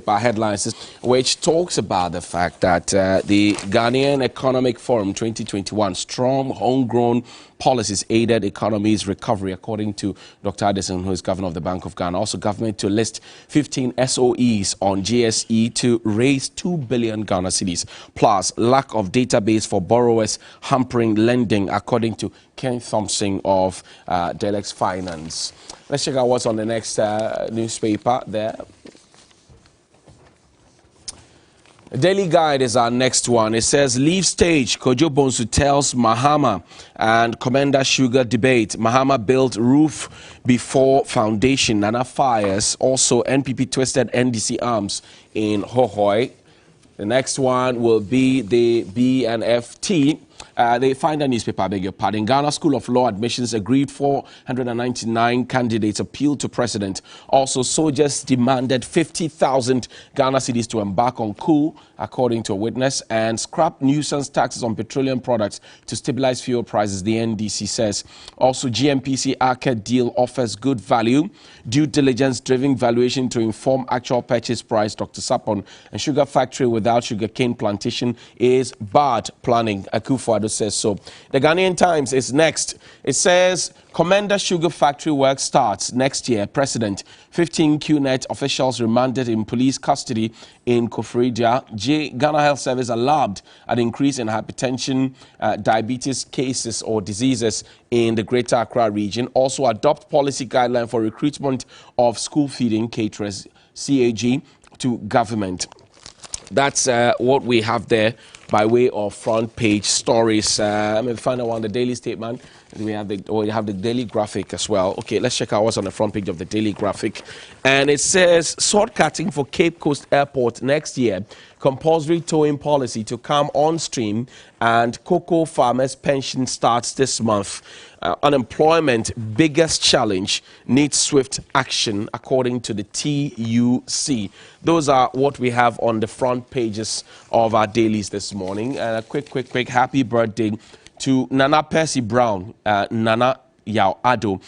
Our headlines, which talks about the fact that the Ghanaian Economic Forum 2021 strong homegrown policies aided economy's recovery, according to Dr. Addison, who is governor of the Bank of Ghana. Also, government to list 15 SOEs on GSE to raise 2 billion Ghana cedis. Plus, lack of database for borrowers hampering lending, according to Ken Thompson of Delex Finance. Let's check out what's on the next newspaper there. Daily Guide is our next one. It says, leave stage, Kojo Bonsu tells Mahama and Commander Sugar debate. Mahama built roof before foundation. Nana fires. Also, NPP twisted NDC arms in Hohoi. The next one will be the BNFT. They find a newspaper, I beg your pardon. Ghana School of Law admissions agreed 499 candidates appeal to president. Also, soldiers demanded 50,000 Ghana cedis to embark on coup, according to a witness, and scrap nuisance taxes on petroleum products to stabilize fuel prices, the NDC says. Also, GMPC ARCA deal offers good value, due diligence-driven valuation to inform actual purchase price, Dr. Sapon, and sugar factory without sugarcane plantation is bad planning, Akufo-Addo says so. The Ghanaian Times is next. It says, Commander Sugar Factory work starts next year. President, 15 QNet officials remanded in police custody in Kofridia. Ghana Health Service alarmed at increase in hypertension, diabetes cases or diseases in the Greater Accra region. Also adopt policy guideline for recruitment of school feeding caterers, CAG, to government. That's what we have there by way of front page stories. Let me find out one, the Daily Statement. We have the Daily Graphic as well. Okay, let's check out what's on the front page of the Daily Graphic. And it says, sword cutting for Cape Coast Airport next year. Compulsory towing policy to come on stream, and cocoa farmers' pension starts this month. Unemployment, biggest challenge, needs swift action, according to the TUC. Those are what we have on the front pages of our dailies this morning. And a quick happy birthday to Nana Percy Brown, Nana Yao Ado.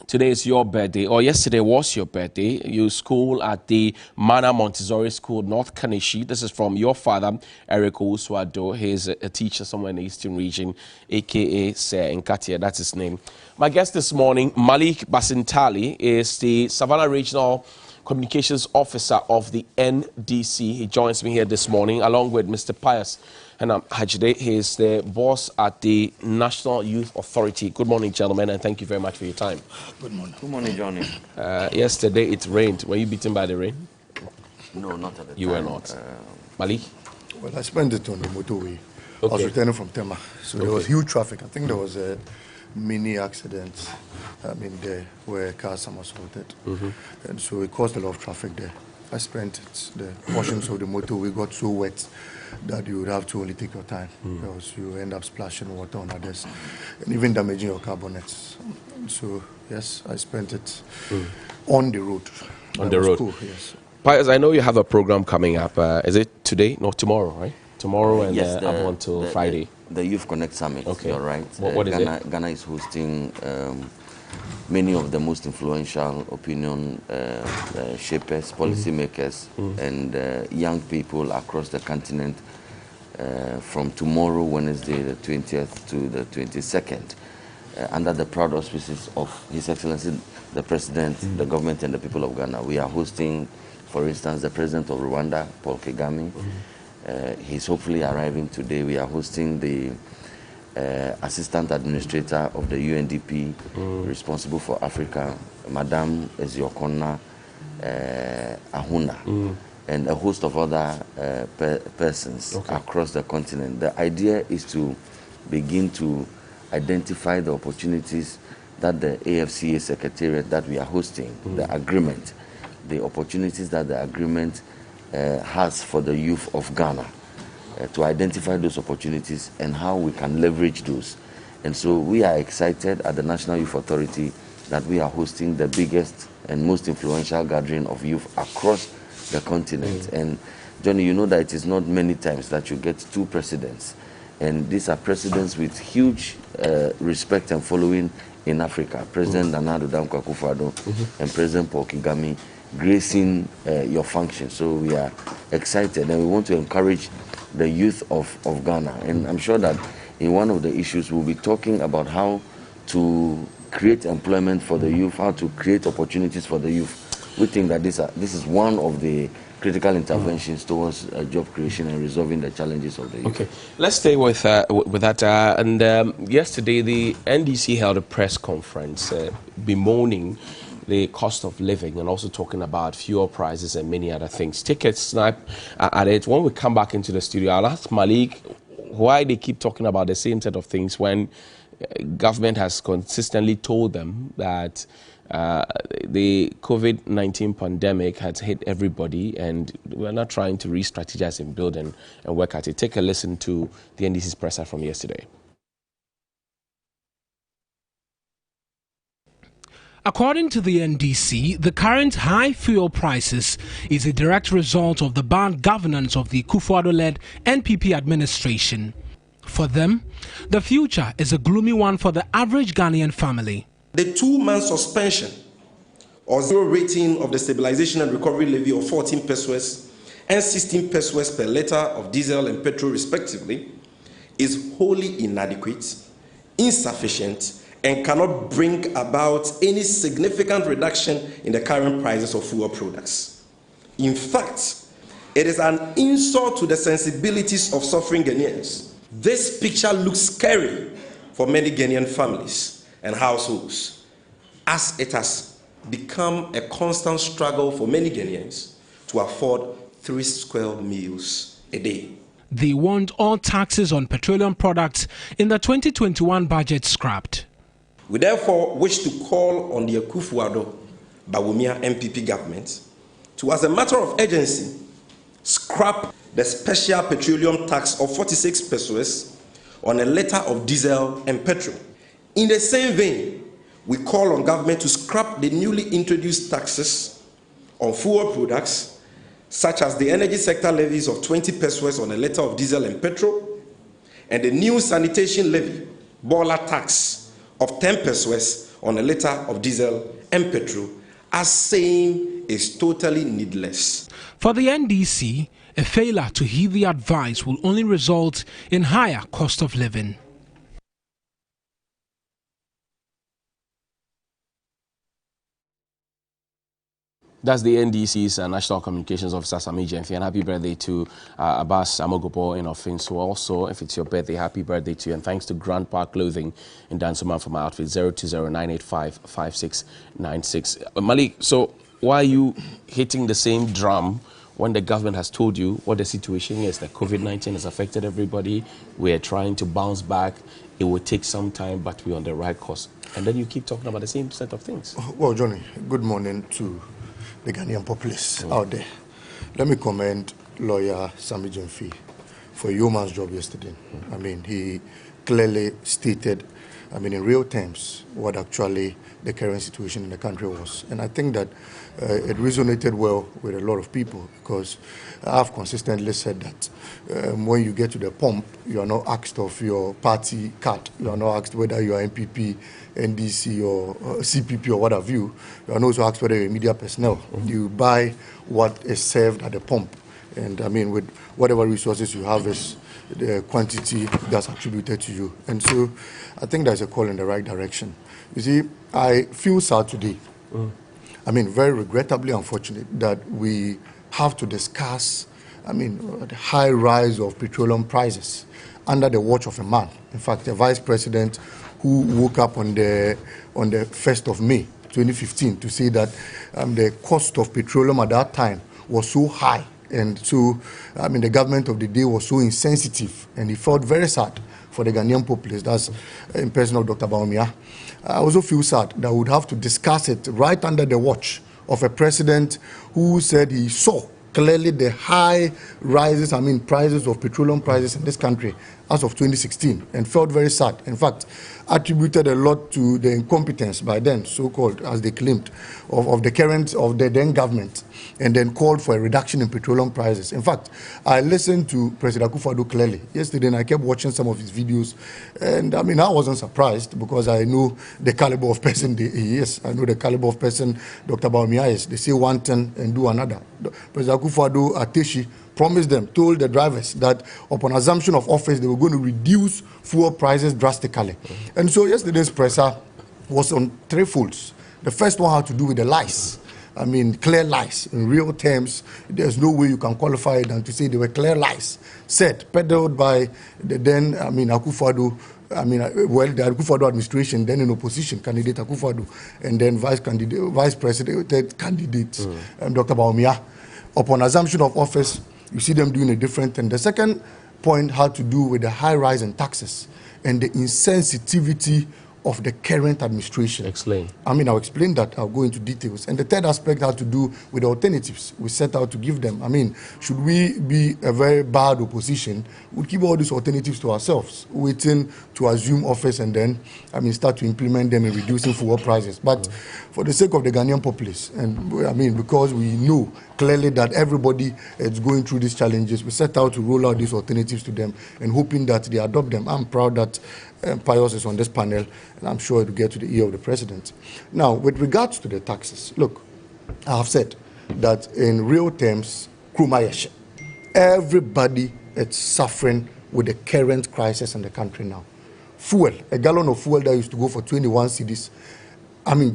Today is your birthday, or yesterday was your birthday. You school at the Mana Montessori School, North Kanishi. This is from your father, Eric Owusu-Addo. He's a teacher somewhere in the Eastern region, a.k.a. Sir Nkatia. That's his name. My guest this morning, Malik Basintali, is the Savannah Regional Communications Officer of the NDC. He joins me here this morning, along with Mr. Pius Hajide. He is the boss at the National Youth Authority. Good morning, gentlemen, and thank you very much for your time. Good morning. Good morning, Johnny. Yesterday it rained. Were you beaten by the rain? No, not at the time. You were not. Malik? Well, I spent it on the motorway. Okay. I was returning from Tema, so there was huge traffic. I think there was a mini accident there where cars somersaulted. And so it caused a lot of traffic there. I spent it. The portions of the motorway got so wet that you would have to only take your time, because you end up splashing water on others and even damaging your car bonnets. So, yes, I spent it on the road. On the road. Cool, yes. Pius, I know you have a program coming up. Is it today? No, tomorrow, right? Tomorrow and yes, up until Friday. The Youth Connect Summit, Okay. you're right. What is it? Ghana is hosting many of the most influential opinion shapers, policymakers, and young people across the continent from tomorrow, Wednesday, the 20th to the 22nd, under the proud auspices of His Excellency, the President, the government, and the people of Ghana. We are hosting, for instance, the President of Rwanda, Paul Kagame. He's hopefully arriving today. We are hosting the Assistant Administrator of the UNDP responsible for Africa, Madame Eziokonna Ahuna, and a host of other persons across the continent. The idea is to begin to identify the opportunities that the AFCA Secretariat that we are hosting, the agreement, the opportunities that the agreement has for the youth of Ghana, to identify those opportunities and how we can leverage those. And so we are excited at the National Youth Authority that we are hosting the biggest and most influential gathering of youth across the continent. And Johnny, you know that it is not many times that you get two presidents. And these are presidents with huge respect and following in Africa. President Nana Addo Dankwa Akufo-Addo and President Paul Kagame gracing your function. So we are excited, and we want to encourage the youth of Ghana. And I'm sure that in one of the issues we'll be talking about how to create employment for the youth, how to create opportunities for the youth. We think that this is one of the critical interventions towards job creation and resolving the challenges of the youth. Okay, let's stay with that. Yesterday, the NDC held a press conference bemoaning the cost of living and also talking about fuel prices and many other things. Take a snap at it. When we come back into the studio, I'll ask Malik why they keep talking about the same set of things when government has consistently told them that the COVID-19 pandemic has hit everybody, and we're not trying to re-strategize and build and work at it. Take a listen to the NDC's presser from yesterday. According to the NDC, the current high fuel prices is a direct result of the bad governance of the Kufuor-led NPP administration. For them, the future is a gloomy one for the average Ghanaian family. The 2-month suspension or zero rating of the stabilization and recovery levy of 14 pesos and 16 pesos per litre of diesel and petrol respectively is wholly inadequate, insufficient, and cannot bring about any significant reduction in the current prices of fuel products. In fact, it is an insult to the sensibilities of suffering Ghanaians. This picture looks scary for many Ghanaian families and households, as it has become a constant struggle for many Ghanaians to afford 3 square meals a day. They want all taxes on petroleum products in the 2021 budget scrapped. We therefore wish to call on the Akufo-Addo-Bawumia NPP government to, as a matter of urgency, scrap the special petroleum tax of 46 pesos on a litre of diesel and petrol. In the same vein, we call on government to scrap the newly introduced taxes on fuel products, such as the energy sector levies of 20 pesos on a litre of diesel and petrol, and the new sanitation levy, boiler tax, of 10 pesos on a litre of diesel and petrol, as saying is totally needless. For the NDC, a failure to heed the advice will only result in higher cost of living. That's the NDC's National Communications Officer, Sami Gyamfi, and happy birthday to Abbas Amogobo in Offense. So also, if it's your birthday, happy birthday to you, and thanks to Grand Park Clothing in Dansoman for my outfit, 020-985-5696. Malik, so why are you hitting the same drum when the government has told you what the situation is, that COVID-19 has affected everybody, we're trying to bounce back, it will take some time, but we're on the right course, and then you keep talking about the same set of things? Well, Johnny, good morning to the Ghanaian populace out there. Let me commend lawyer Sami Gyamfi for a yeoman's job yesterday. I mean, he clearly stated, I mean, in real terms, what actually the current situation in the country was. And I think that it resonated well with a lot of people, because I've consistently said that when you get to the pump, you are not asked of your party card. You are not asked whether you are NPP, NDC, or CPP, or what have you. You are not also asked whether you're media personnel. You buy what is served at the pump. And I mean, with whatever resources you have is the quantity that's attributed to you. And so I think there's a call in the right direction. You see, I feel sad today. I mean, very regrettably unfortunate that we have to discuss, I mean, the high rise of petroleum prices under the watch of a man. In fact, the vice president who woke up on the 1st of May, 2015, to say that the cost of petroleum at that time was so high. And so, I mean, the government of the day was so insensitive, and he felt very sad for the Ghanaian populace. That's in person of Dr. Bawumia. I also feel sad that we would have to discuss it right under the watch of a president who said he saw clearly the high rises, I mean, prices of petroleum prices in this country as of 2016 and felt very sad. In fact, attributed a lot to the incompetence by then, so-called, as they claimed, of the then government, and then called for a reduction in petroleum prices. In fact, I listened to President Akufo-Addo clearly yesterday, and I kept watching some of his videos, and I mean, I wasn't surprised because I know the caliber of person he is. I know the caliber of person Dr. Bawumia is. They say one thing and do another. President Akufo-Addo at Teshie promised them, told the drivers that upon assumption of office, they were going to reduce fuel prices drastically. And so yesterday's presser was on three folds. The first one had to do with the lies. I mean, clear lies. In real terms, there's no way you can qualify it than to say they were clear lies. Said, peddled by the then, Akufo-Addo, the Akufo-Addo administration, then in opposition, candidate Akufo-Addo, and then vice president candidate, Dr. Bawumia. Upon assumption of office, you see them doing a different thing. The second point had to do with the high rise in taxes and the insensitivity of the current administration. Explain. I'll explain that. I'll go into details. And the third aspect had to do with the alternatives we set out to give them. Should we be a very bad opposition, we'd keep all these alternatives to ourselves, waiting to assume office and then, start to implement them in reducing fuel prices. But for the sake of the Ghanaian populace, and because we know clearly that everybody is going through these challenges, we set out to roll out these alternatives to them and hoping that they adopt them. I'm proud that Pius is on this panel, and I'm sure it will get to the ear of the president. Now, with regards to the taxes, look, I have said that in real terms, Krumayeshe, everybody is suffering with the current crisis in the country now. Fuel, a gallon of fuel that used to go for 21 cedis,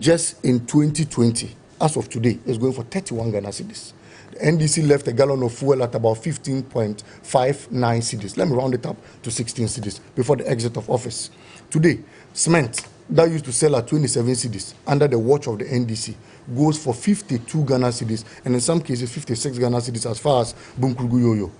just in 2020, as of today, is going for 31 Ghana cedis. The NDC left a gallon of fuel at about 15.59 cedis. Let me round it up to 16 cedis before the exit of office. Today, cement that used to sell at 27 cedis under the watch of the NDC goes for 52 Ghana cedis, and in some cases 56 Ghana cedis as far as Bunkrugu-Yoyo.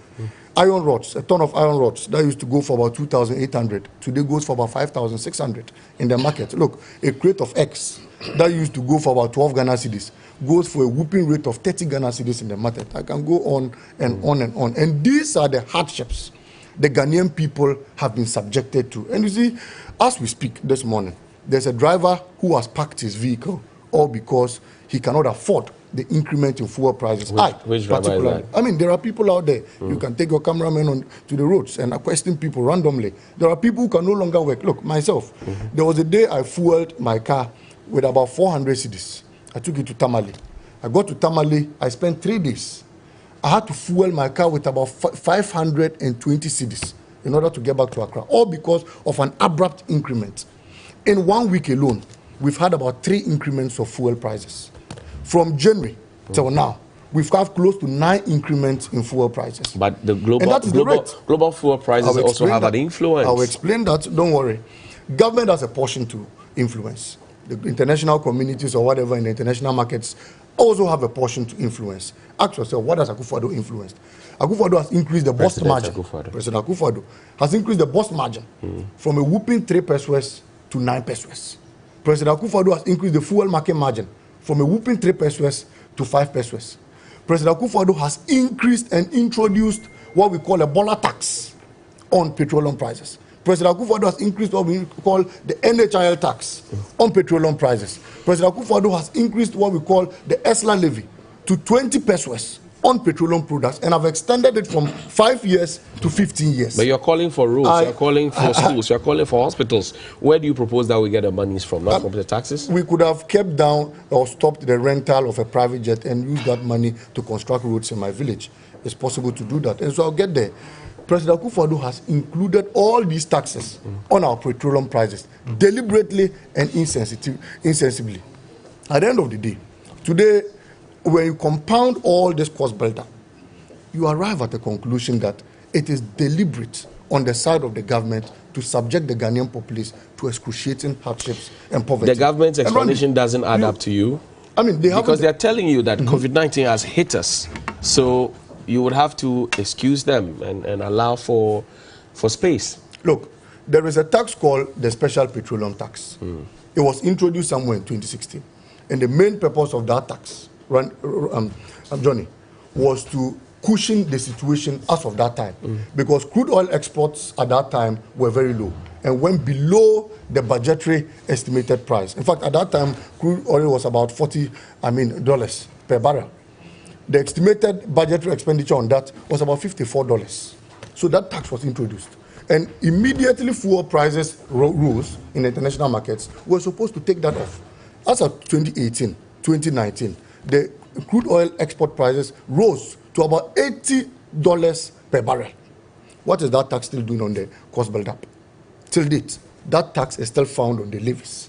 Iron rods, a ton of iron rods that used to go for about 2,800, today goes for about 5,600 in the market. Look, a crate of eggs that used to go for about 12 Ghana cedis goes for a whooping rate of 30 Ghana cedis in the market. I can go on and on and on. And these are the hardships the Ghanaian people have been subjected to. And you see, as we speak this morning, there's a driver who has parked his vehicle all because he cannot afford the increment in fuel prices. Which driver is that? There are people out there. You can take your cameraman to the roads and question people randomly. There are people who can no longer work. Look, myself, there was a day I fueled my car with about 400 cedis. I took it to Tamale. I got to Tamale. I spent 3 days. I had to fuel my car with about 520 cedis in order to get back to Accra, all because of an abrupt increment. In 1 week alone, we've had about 3 increments of fuel prices. From January till now, we've had close to 9 increments in fuel prices. But the global fuel prices also have an influence. I'll explain that. Don't worry. Government has a portion to influence. The international communities or whatever in the international markets also have a portion to influence. Ask yourself, what has Akufo-Addo influenced? Akufo-Addo has increased the bust margin. President Akufo-Addo has increased the bust margin from a whooping 3 pesos to 9 pesos. President Akufo-Addo has increased the fuel market margin from a whooping 3 pesos to 5 pesos. President Akufo-Addo has increased and introduced what we call a bola tax on petroleum prices. President Akufo-Addo has increased what we call the NHIL tax on petroleum prices. President Akufo-Addo has increased what we call the ESLA levy to 20 pesos on petroleum products, and I've extended it from 5 years to 15 years. But you're calling for roads, you're calling for schools, you're calling for hospitals. Where do you propose that we get the monies from? Not from the taxes? We could have kept down or stopped the rental of a private jet and used that money to construct roads in my village. It's possible to do that. And so I'll get there. President Akufo-Addo has included all these taxes on our petroleum prices deliberately and insensibly. At the end of the day, today, when you compound all this cost buildup, you arrive at the conclusion that it is deliberate on the side of the government to subject the Ghanaian populace to excruciating hardships and poverty. The government's explanation doesn't add up to you? Because they're telling you that COVID-19 has hit us. So you would have to excuse them and allow for space. Look, there is a tax called the Special Petroleum Tax. It was introduced somewhere in 2016. And the main purpose of that tax, Johnny, was to cushion the situation as of that time, because crude oil exports at that time were very low and went below the budgetary estimated price. In fact, at that time, crude oil was about $40 per barrel. The estimated budgetary expenditure on that was about $54. So that tax was introduced. And immediately fuel prices rose in international markets. We were supposed to take that off. As of 2018, 2019, the crude oil export prices rose to about $80 per barrel. What is that tax still doing on the cost build-up? Till date, that tax is still found on the levies,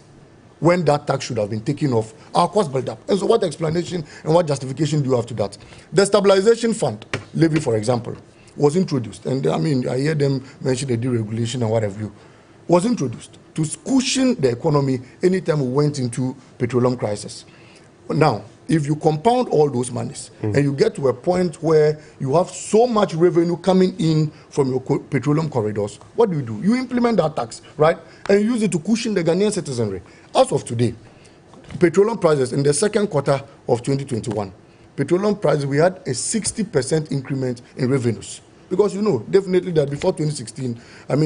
when that tax should have been taken off our cost build-up. And so what explanation and what justification do you have to that? The stabilization fund levy, for example, was introduced. And I hear them mention the deregulation and what have you. Was introduced to cushion the economy anytime we went into petroleum crisis. Now, if you compound all those monies and you get to a point where you have so much revenue coming in from your petroleum corridors, what do? You implement that tax, right? And use it to cushion the Ghanaian citizenry. As of today, petroleum prices in the second quarter of 2021, petroleum prices, we had a 60% increment in revenues. Because definitely that before 2016,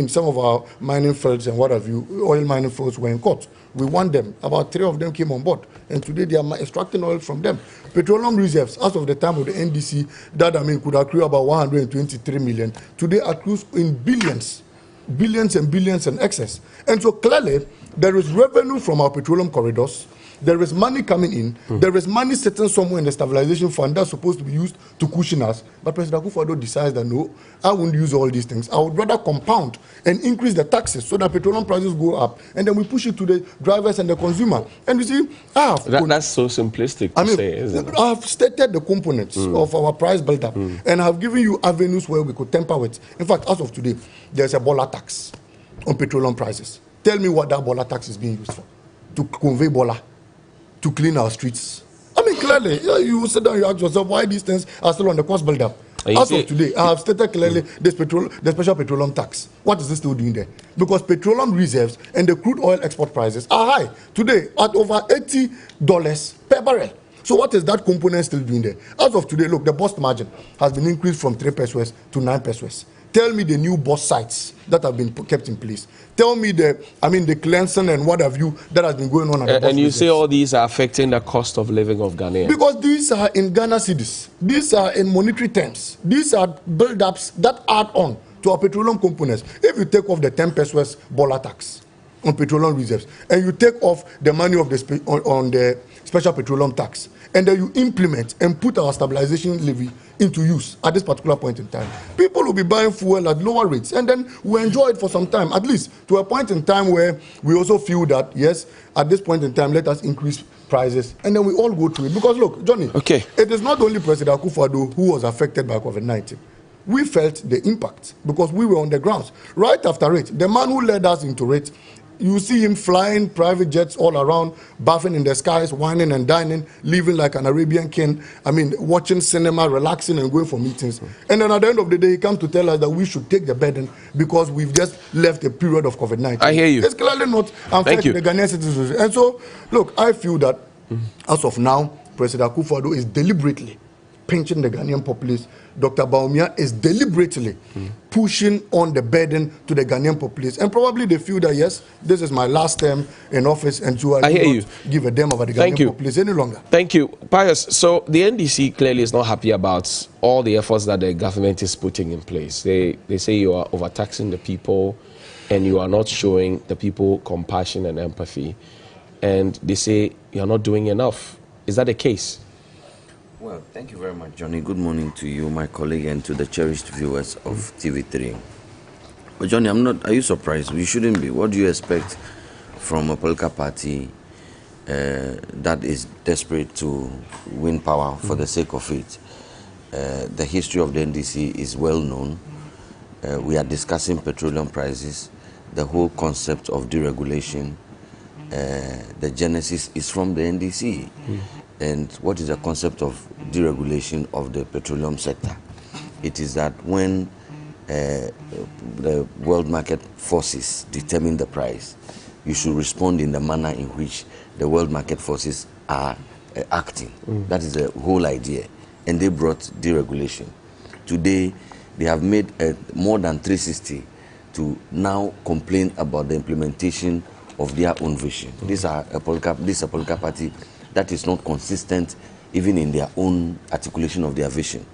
some of our mining fields and what have you, oil mining fields were in court. We won them. About 3 of them came on board. And today they are extracting oil from them. Petroleum reserves, as of the time of the NDC, that could accrue about 123 million. Today accrues in billions and billions in excess. And so clearly, there is revenue from our petroleum corridors. There is money coming in. There is money sitting somewhere in the stabilization fund that's supposed to be used to cushion us. But President Akufo-Addo decides that no, I won't use all these things. I would rather compound and increase the taxes so that petroleum prices go up. And then we push it to the drivers and the consumer. And you see, that's so simplistic to say, isn't it? I have stated the components of our price build-up. And I have given you avenues where we could temper with. In fact, as of today, there's a bola tax on petroleum prices. Tell me what that bola tax is being used for. To convey bola. To clean our streets. Clearly, you sit down, you ask yourself why these things are still on the cost build-up. As of today, I have stated clearly the special petroleum tax. What is this still doing there? Because petroleum reserves and the crude oil export prices are high today at over $80 per barrel. So what is that component still doing there? As of today, look, the bust margin has been increased from 3 pesos to 9 pesos. Tell me the new bus sites that have been kept in place. Tell me the cleansing and what have you that has been going on. And you say all these are affecting the cost of living of Ghanaians? Because these are in Ghana cedis. These are in monetary terms. These are build-ups that add on to our petroleum components. If you take off the 10 pesos bola tax on petroleum reserves, and you take off the money of on the special petroleum tax, and then you implement and put our stabilization levy into use at this particular point in time, people will be buying fuel at lower rates, and then we enjoy it for some time, at least to a point in time where we also feel that, yes, at this point in time, let us increase prices, and then we all go through it. Because look, Johnny, it is not only President Akufo-Addo who was affected by COVID-19. We felt the impact because we were on the grounds. Right after it, the man who led us into it, you see him flying private jets all around, bathing in the skies, whining and dining, living like an Arabian king. Watching cinema, relaxing and going for meetings. And then at the end of the day, he comes to tell us that we should take the burden because we've just left a period of COVID-19. I hear you. It's clearly not unfair to the Ghanaian citizens. And so, look, I feel that as of now, President Akufo-Addo is deliberately pinching the Ghanaian populace. Dr. Bawumia is deliberately pushing on the burden to the Ghanaian populace. And probably they feel that, yes, this is my last term in office, and so I do not give a damn about the Ghanaian populace any longer. Thank you. Pius, so the NDC clearly is not happy about all the efforts that the government is putting in place. They say you are overtaxing the people and you are not showing the people compassion and empathy. And they say you are not doing enough. Is that the case? Well, thank you very much, Johnny. Good morning to you, my colleague, and to the cherished viewers of TV3. But Johnny, are you surprised? You shouldn't be. What do you expect from a political party that is desperate to win power for the sake of it? The history of the NDC is well known. We are discussing petroleum prices. The whole concept of deregulation, the genesis is from the NDC. And what is the concept of deregulation of the petroleum sector? It is that when the world market forces determine the price, you should respond in the manner in which the world market forces are acting. That is the whole idea. And they brought deregulation. today they have made more than 360 to now complain about the implementation of their own vision. This is a political party that is not consistent even in their own articulation of their vision.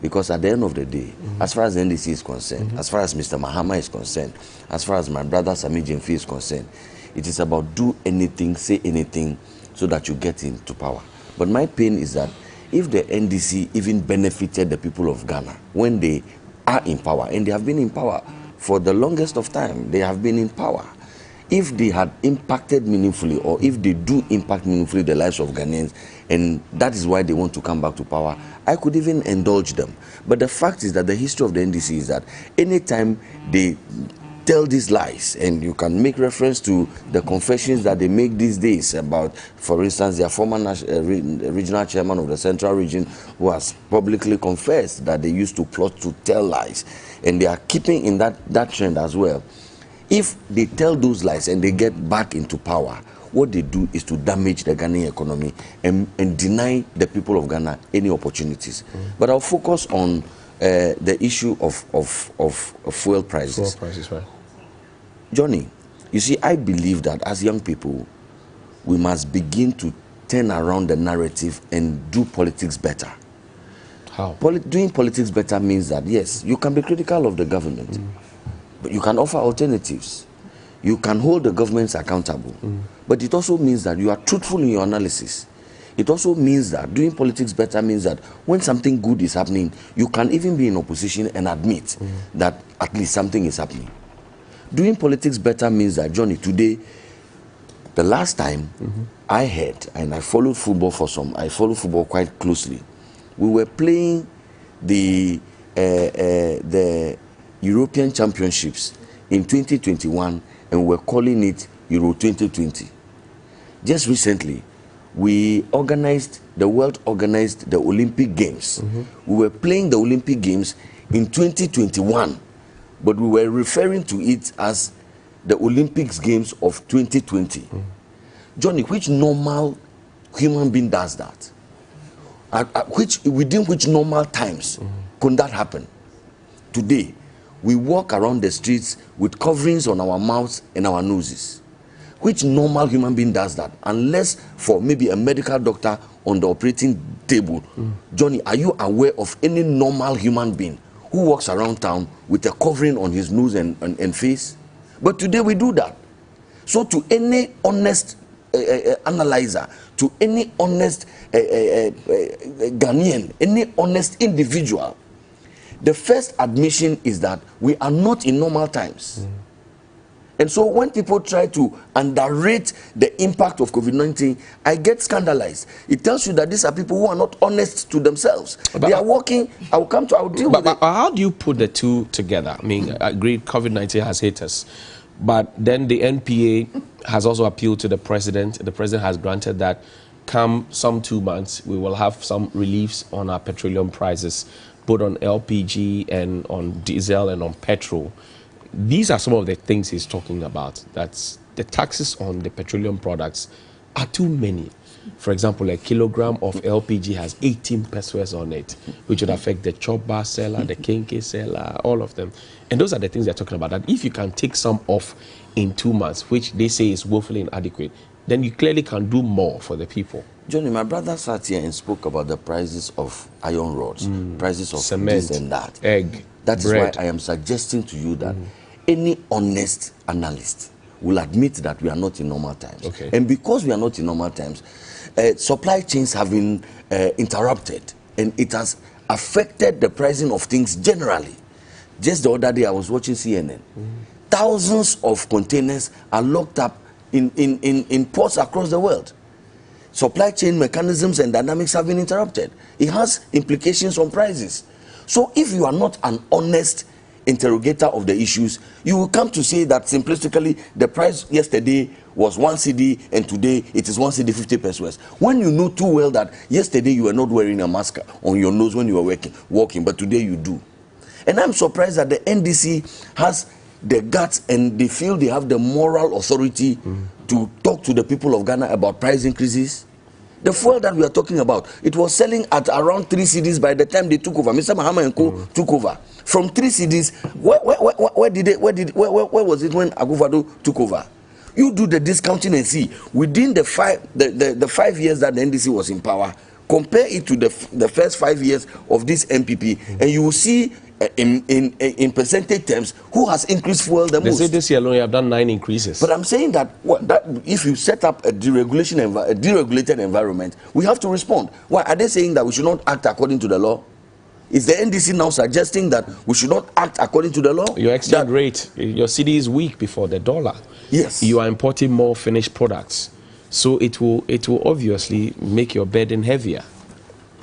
Because at the end of the day, as far as the NDC is concerned, as far as Mr. Mahama is concerned, as far as my brother Sami Gyamfi is concerned, it is about do anything, say anything, so that you get into power. But my pain is that if the NDC even benefited the people of Ghana when they are in power, and they have been in power for the longest of time, they have been in power. If they had impacted meaningfully, or if they do impact meaningfully the lives of Ghanaians, and that is why they want to come back to power, I could even indulge them. But the fact is that the history of the NDC is that anytime they tell these lies, and you can make reference to the confessions that they make these days about, for instance, their former regional chairman of the Central Region, who has publicly confessed that they used to plot to tell lies, and they are keeping in that trend as well. If they tell those lies and they get back into power, what they do is to damage the Ghanaian economy and deny the people of Ghana any opportunities. But I'll focus on the issue of fuel prices. Fuel prices, right. Johnny, you see, I believe that as young people, we must begin to turn around the narrative and do politics better. How? Doing politics better means that, yes, you can be critical of the government, but you can offer alternatives. You can hold the governments accountable. But it also means that you are truthful in your analysis. It also means that doing politics better means that when something good is happening, you can even be in opposition and admit that at least something is happening. Doing politics better means that, Johnny, today, the last time I heard, and I followed football I followed football quite closely. We were playing the European Championships in 2021, and we were calling it Euro 2020. Just recently, the world organized the Olympic Games. We were playing the Olympic Games in 2021, but we were referring to it as the Olympics Games of 2020. Johnny, which normal human being does that? Within which normal times could that happen? Today, we walk around the streets with coverings on our mouths and our noses. Which normal human being does that? Unless for maybe a medical doctor on the operating table. Johnny, are you aware of any normal human being who walks around town with a covering on his nose and face? But today we do that. So to any honest analyzer, to any honest Ghanaian, any honest individual, the first admission is that we are not in normal times. And so when people try to underrate the impact of COVID-19, I get scandalized. It tells you that these are people who are not honest to themselves. They are working. I'll deal with it. But how do you put the two together? I mean, I agree, COVID-19 has hit us. But then the NPA has also appealed to the president. The president has granted that come some 2 months, we will have some reliefs on our petroleum prices, both on LPG and on diesel and on petrol. These are some of the things he's talking about. That's the taxes on the petroleum products are too many. For example, a kilogram of LPG has 18 pesos on it, which would affect the chop bar seller, the kenke seller, all of them. And those are the things they're talking about. That if you can take some off in 2 months, which they say is woefully inadequate, then you clearly can do more for the people. Johnny, my brother sat here and spoke about the prices of iron rods, prices of cement, this and that. Egg, That is bread. why I am suggesting to you that any honest analyst will admit that we are not in normal times. Okay. And because we are not in normal times, supply chains have been interrupted, and it has affected the pricing of things generally. Just the other day, I was watching CNN. Thousands of containers are locked up in ports across the world. Supply chain mechanisms and dynamics have been interrupted. It has implications on prices. So if you are not an honest interrogator of the issues, you will come to say that simplistically the price yesterday was 1 cedi and today it is 1 cedi 50 pesos. When you know too well that yesterday you were not wearing a mask on your nose when you were walking, but today you do. And I'm surprised that the NDC has the guts and they feel they have the moral authority to talk to the people of Ghana about price increases. The fuel that we are talking about, it was selling at around 3 cedis by the time they took over. Mr. Mahama and Co. took over. From 3 cedis, where was it when Akufo-Addo took over? You do the discounting and see within the 5 years that the NDC was in power, compare it to the first 5 years of this MPP, and you will see in percentage terms who has increased fuel the most. They say this year alone you have done 9 increases. But I'm saying that if you set up a deregulated environment, we have to respond. Why are they saying that we should not act according to the law? Is the NDC now suggesting that we should not act according to the law? Your exchange rate, your cedi is weak before the dollar. Yes. You are importing more finished products. So it will obviously make your burden heavier.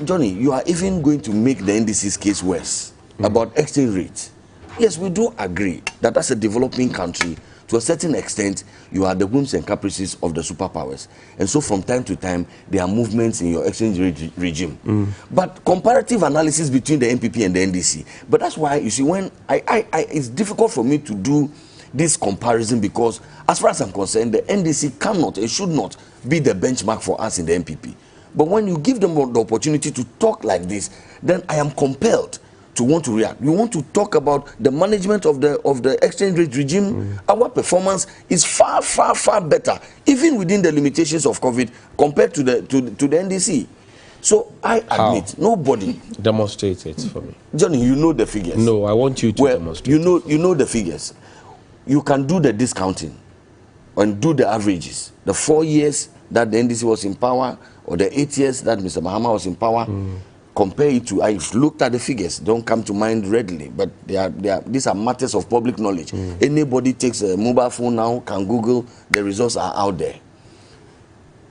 Johnny, you are even going to make the NDC's case worse about exchange rates. Yes, we do agree that as a developing country, to a certain extent, you are the whims and caprices of the superpowers. And so from time to time, there are movements in your exchange rate regime. But comparative analysis between the NPP and the NDC. But that's why, you see, when it's difficult for me to do this comparison, because as far as I'm concerned, the NDC cannot and should not be the benchmark for us in the NPP. But when you give them the opportunity to talk like this, then I am compelled to want to react. We want to talk about the management of the exchange rate regime. Our performance is far, far, far better, even within the limitations of COVID, compared to the NDC. So I admit, nobody demonstrate it for me. Johnny, you know the figures. No, I want you to demonstrate. You know the figures. You can do the discounting and do the averages. The 4 years that the NDC was in power, or the 8 years that Mr. Mahama was in power. Compare it to, I've looked at the figures, don't come to mind readily, but these are matters of public knowledge. Anybody takes a mobile phone now, can Google, the results are out there.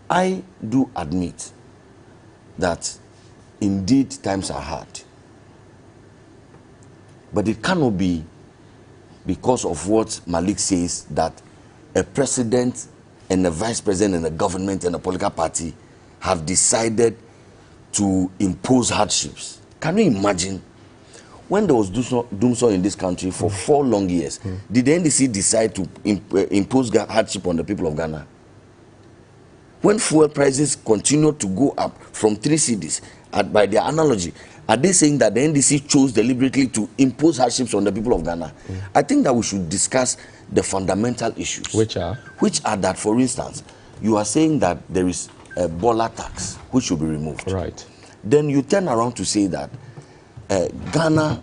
I do admit that indeed times are hard. But it cannot be because of what Malik says, that a president and a vice president and a government and a political party have decided to impose hardships. Can you imagine when there was doomsday in this country for 4 long years? Did the NDC decide to impose hardship on the people of Ghana? When fuel prices continued to go up from 3 cedis, by their analogy, are they saying that the NDC chose deliberately to impose hardships on the people of Ghana? I think that we should discuss the fundamental issues. Which are? Which are that, for instance, you are saying that there is a Bola tax which should be removed. Right. Then you turn around to say that Ghana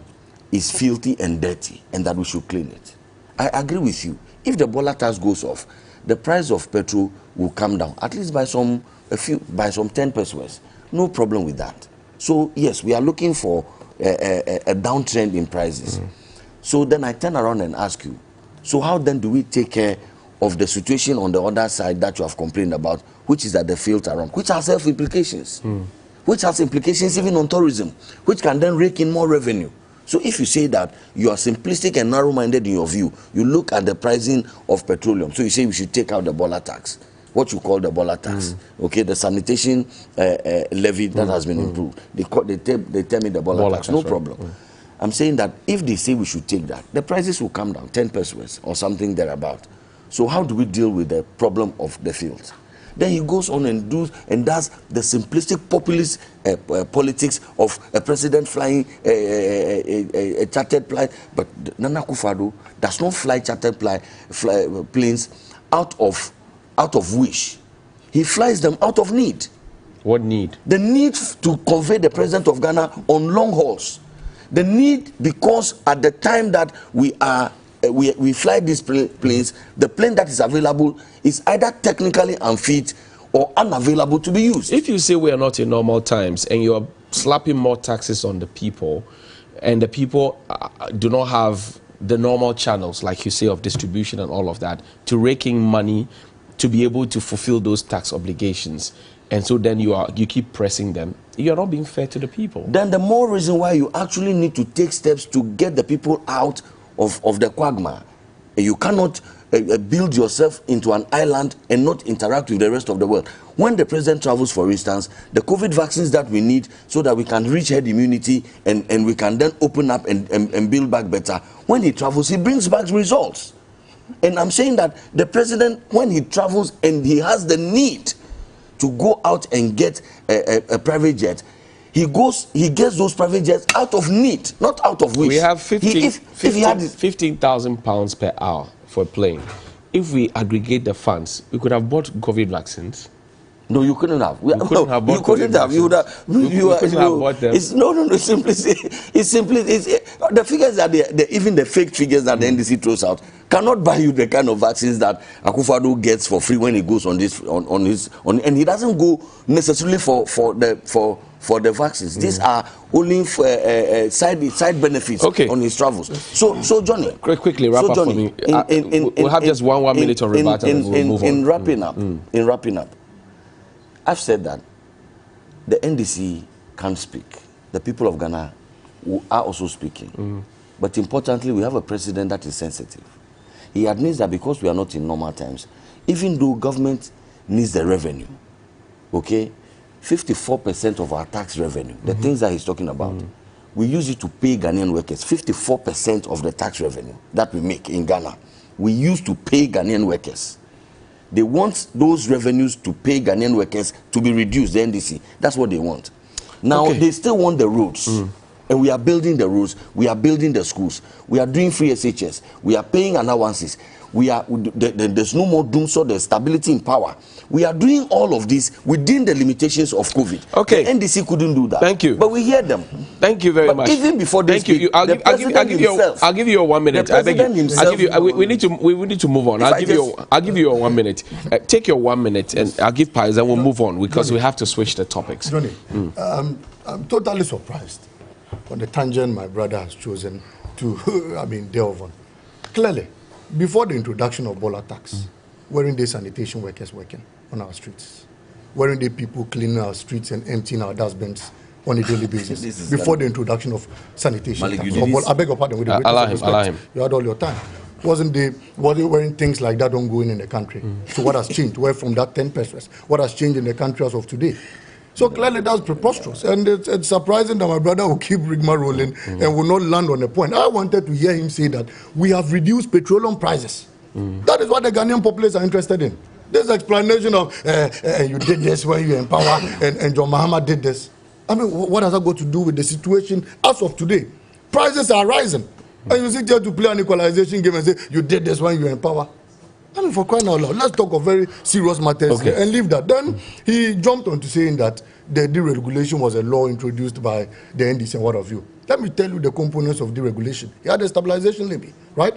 is filthy and dirty and that we should clean it. I agree with you. If the Bola tax goes off, the price of petrol will come down, at least by some 10 pesos. No problem with that. So yes, we are looking for a downtrend in prices. So then I turn around and ask you, so how then do we take care of the situation on the other side that you have complained about, which is that the filter around, which has health implications, which has implications even on tourism, which can then rake in more revenue. So if you say that you are simplistic and narrow-minded in your view, you look at the pricing of petroleum. So you say we should take out the Bola tax, what you call the Bola tax, okay, the sanitation levy that has been improved. They tell me the Bola tax, no problem. I'm saying that if they say we should take that, the prices will come down 10 pesos or something thereabout. So how do we deal with the problem of the fields? Then he goes on and does the simplistic populist politics of a president flying a chartered plane. But Nana Akufo-Addo does not fly chartered planes out of wish. He flies them out of need. What need? The need to convey the president of Ghana on long hauls. The need because at the time that we fly these planes, the plane that is available is either technically unfit or unavailable to be used. If you say we are not in normal times and you are slapping more taxes on the people, and the people do not have the normal channels, like you say, of distribution and all of that, to raking money to be able to fulfill those tax obligations, and so then you keep pressing them, you are not being fair to the people. Then the more reason why you actually need to take steps to get the people out of the quagmire. You cannot build yourself into an island and not interact with the rest of the world. When the president travels, for instance, the COVID vaccines that we need so that we can reach herd immunity and we can then open up and build back better. When he travels, he brings back results. And I'm saying that the president, when he travels and he has the need to go out and get a private jet, he gets those private jets out of need, not out of wish. We have £15,000 per hour for a plane. If we aggregate the funds, we could have bought COVID vaccines. No, you couldn't have. You couldn't have bought COVID vaccines. You would have. You couldn't have bought them. It's simply. The figures that even the fake figures that the NDC throws out cannot buy you the kind of vaccines that Akufo-Addo gets for free when he goes and he doesn't go necessarily for the vaccines. These are only for, side benefits on his travels. So Johnny, quickly wrap up for me. We'll have just one minute of rebuttal and we'll move on. In wrapping up, I've said that the NDC can speak. The people of Ghana are also speaking. But importantly, we have a president that is sensitive. He admits that because we are not in normal times, even though government needs the revenue, okay, 54% of our tax revenue, the things that he's talking about, we use it to pay Ghanaian workers. 54% of the tax revenue that we make in Ghana, we use to pay Ghanaian workers. They want those revenues to pay Ghanaian workers to be reduced, the NDC. That's what they want. Now, they still want the roads. And we are building the roads. We are building the schools. We are doing free SHS. We are paying allowances. There's no more doom, so there's stability in power. We are doing all of this within the limitations of COVID. Okay. The NDC couldn't do that. Thank you. But we hear them. Thank you very much. Even before this, I'll give you a 1 minute. I beg you. We need to move on. I'll give you a 1 minute. Take your 1 minute, and I'll give Pius, and we'll move on because we have to switch the topics. Johnny, I'm totally surprised on the tangent my brother has chosen to, delve on. Clearly, before the introduction of Bola tax, weren't there sanitation workers working on our streets? Weren't there people cleaning our streets and emptying our dustbins on a daily basis? Before the introduction of sanitation tax. I beg your pardon. With the allow him. You had all your time. Weren't things like that ongoing in the country? So what has changed? Where from that 10 pesos? What has changed in the country as of today? So clearly that's preposterous, and it's surprising that my brother will keep rigmarole rolling and will not land on a point. I wanted to hear him say that we have reduced petroleum prices. That is what the Ghanaian populace are interested in. This explanation of you did this when you empower and John Mahama did this. I mean, what has that got to do with the situation as of today? Prices are rising, and you sit here to play an equalization game and say you did this when you empower. I mean, for crying out loud, let's talk of very serious matters and leave that. Then he jumped on to saying that the deregulation was a law introduced by the NDC and what have you. Let me tell you the components of deregulation. He had a stabilization levy, right?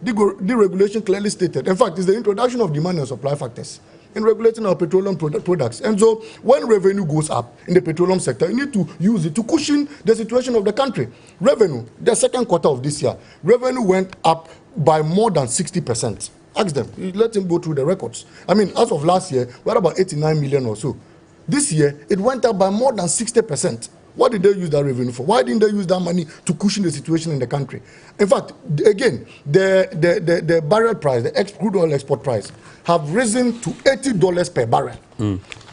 Deregulation clearly stated. In fact, it's the introduction of demand and supply factors in regulating our petroleum products. And so when revenue goes up in the petroleum sector, you need to use it to cushion the situation of the country. Revenue, the second quarter of this year, revenue went up by more than 60%. Ask them. Let him go through the records. I mean, as of last year, we had about 89 million or so. This year, it went up by more than 60%. What did they use that revenue for? Why didn't they use that money to cushion the situation in the country? In fact, again, the barrel price, the crude oil export price, have risen to $80 per barrel,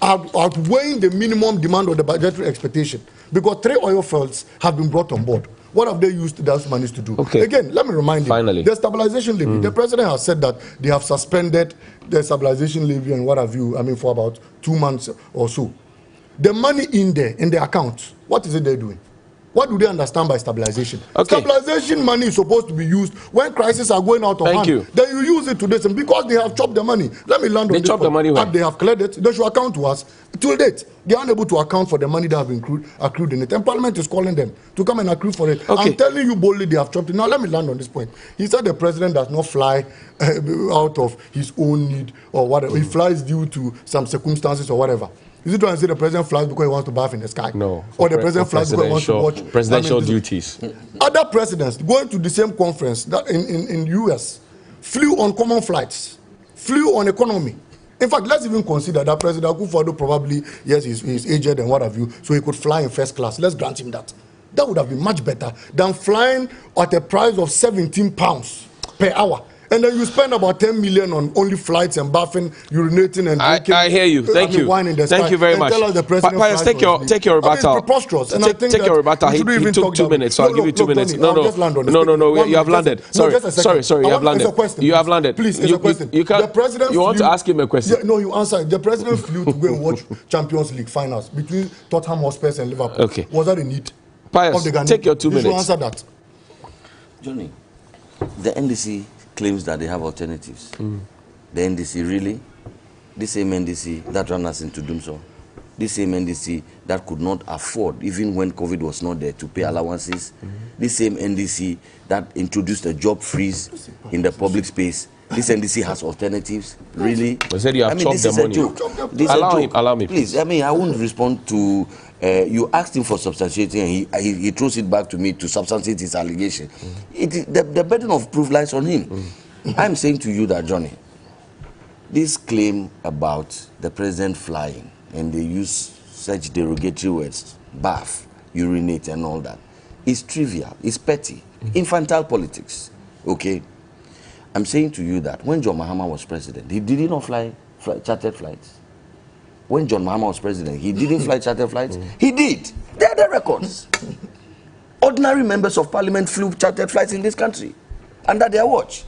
outweighing the minimum demand of the budgetary expectation, because 3 oil fields have been brought on board. What have they used those monies to do? Again, let me remind you, the stabilization levy, the president has said that they have suspended the stabilization levy and what have you, for about 2 months or so. The money in there, in the account, what is it they're doing? What do they understand by stabilization? Stabilization money is supposed to be used when crises are going out of hand. Then you use it to this, and because they have chopped the money, let me land on this. They chopped the money when? They have cleared it. They should account to us. Till date, they are unable to account for the money that have been accrued in it. And Parliament is calling them to come and accrue for it. I'm telling you boldly, they have chopped it. Now, let me land on this point. He said the president does not fly out of his own need or whatever. He flies due to some circumstances or whatever. Is it trying to say the president flies because he wants to bath in the sky? No. Or the president flies because he wants to watch presidential duties. Other presidents going to the same conference that in US flew on common flights, flew on economy. In fact, let's even consider that President Akufo-Addo probably, yes, he's aged and what have you, so he could fly in first class. Let's grant him that. That would have been much better than flying at a price of £17 per hour. and then you spend about 10 million on only flights and bathing, urinating and drinking. I hear you. Thank you. Thank you very much. Pius, take your rebuttal. Preposterous. And I think take your rebuttal. He took 2 minutes, so I'll give you 2 minutes. No, you have landed. Sorry, you have landed. You have landed. Please, it's a question. You want to ask him a question? No, you answer. The president flew to go and watch Champions League finals between Tottenham Hotspur and Liverpool. Okay. Was that a need? Pius, take your 2 minutes. You answer that. Johnny, the NDC claims that they have alternatives. The NDC really? This same NDC that ran us into doomsday. This same NDC that could not afford, even when COVID was not there, to pay allowances. This same NDC that introduced a job freeze in the public space. This NDC has alternatives. Really? I said you have chopped the money. Allow me, please. I mean, I won't respond to. You asked him for substantiating, and he throws it back to me to substantiate his allegation. The burden of proof lies on him. I'm saying to you that, Johnny, this claim about the president flying, and they use such derogatory words, bath, urinate, and all that, is trivial, is petty, infantile politics. Okay? I'm saying to you that when John Mahama was president, he did not fly chartered flights. When John Mahama was president, he didn't fly chartered flights. He did. They are the records. Ordinary members of parliament flew chartered flights in this country under their watch.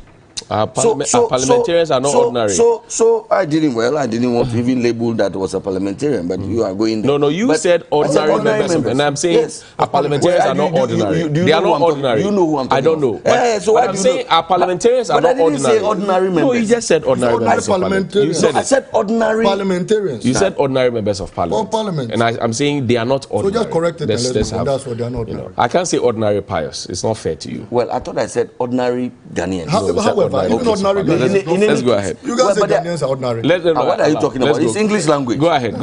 Parliamentarians are not ordinary. So I didn't want to even label that was a parliamentarian, but you are going there. No, you said ordinary members. And I'm saying yes. Our parliamentarians are not ordinary. They are not ordinary. You know who I'm talking about. I don't know. So I'm saying our parliamentarians are not ordinary. But I didn't say ordinary members. No, you just said ordinary members of parliament. You said I said ordinary parliamentarians. You said ordinary members of parliament. And I'm saying they are not ordinary. So just correct it. That's what they are not ordinary. I can't say ordinary Pius. It's not fair to you. Well, I thought I said ordinary Ghanaians. However, even ordinary Let's go ahead. You guys say Ghanaians are ordinary. What are you talking about? It's English language. Go ahead.